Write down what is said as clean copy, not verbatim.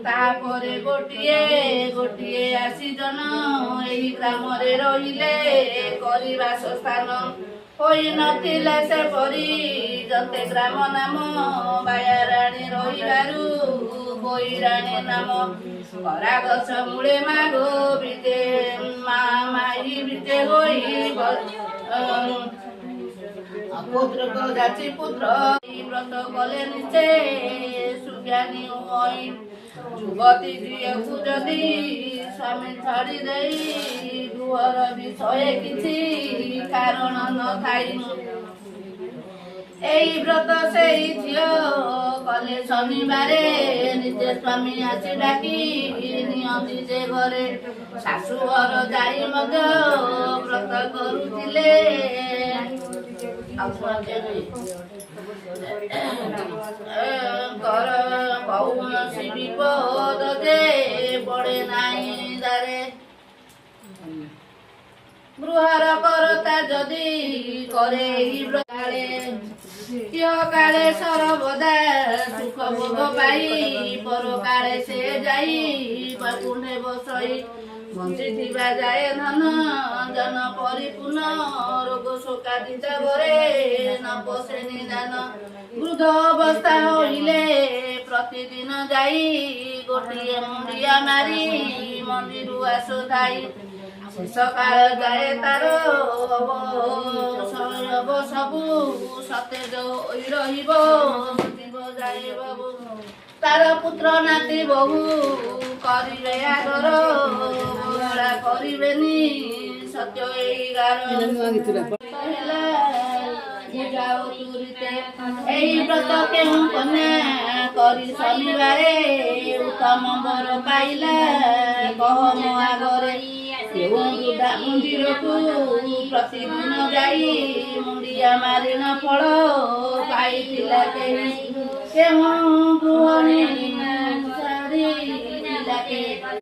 ତାପରେ ଗୋଟିଏ ଗୋଟିଏ ଆସି ଜନ ଏହି ଗ୍ରାମରେ ରହିଲେ କରିବାସ ସ୍ଥାନ ହୋଇନଥିଲେ ସେପରି ଯତେ ଗ୍ରାମ ନାମ ବାୟାରାଣୀ ରହିବାରୁ ବୈରାଣୀ ନାମ କରା ଗଛ ମୂଳେ ମାଗ ବିଜେ ମାଇ ବିଜେ ହୋଇ পুত্র যাচি পুত্র ব্রত কলে নিচে সুজ্ঞানী হই যুবতী ঝিଅକୁ যদি স্বামী ଛାଡ଼ି ଦେଇ ଗୃହର ବିଷୟ କିଛି କାରଣ ନଥାଇ এই ব্রত সেই ঝিଅ কলে শনিবারে নিজে স্বামী আসি ডাকি নিয়ନ୍ତି যে ঘরে ଶାଶୁ ଘର ଯାଇ ମଧ୍ୟ ବ୍ରତ କରୁଥିଲେ କୌଣସି ବିପଦ ଯେ ପଡ଼େ ନାହିଁ ଦାରେ ଗୃହର କରତା ଯଦି କରେ କାଳେ ଝିଅ କାଳେ ସର୍ବଦା ସୁଖ ଭୋଗ ପାଇ ପର କାଳେ ସେ ଯାଇ କୁଣ୍ଡେ ବସଇ ବଞ୍ଚିଥିବା ଯାଏ ଧନ ଜନ ପରିପୂର୍ଣ୍ଣ ରୋଗ ଶୋକାଦିତ ଘରେ ନ ପଶେ ନିଦାନ ବୃଦ୍ଧ ଅବସ୍ଥା ହୋଇଲେ ପ୍ରତିଦିନ ଯାଇ ଗୋଟିଏ ମୁଣ୍ଡିଆ ମାରି ମନ୍ଦିର ଆସୁଥାଇ ସକାଳ ଯାଏ ତାର ସବୁ ସତେଜ ହୋଇ ରହିବ ଯାଏ ବାବୁ ତାର ପୁତ୍ର ନାତି ବହୁ କରିବେ ଆଦର କରିବେନି ସତ୍ୟ ଏଇ ଗାର এই ব্রত কেউ কন্যা କରି ଶନିବାରେ ଉତ୍ତମ ବର ପାଇଲା କହ ମୋ ଆଗରେ କେଉଁ ବୃଦ୍ଧା ମନ୍ଦିରକୁ ପ୍ରତିଦିନ ଯାଇ ମୁଣ୍ଡିଆ ମାରିନ ଫଳ ପାଇଥିଲା କେହି କେଉଁ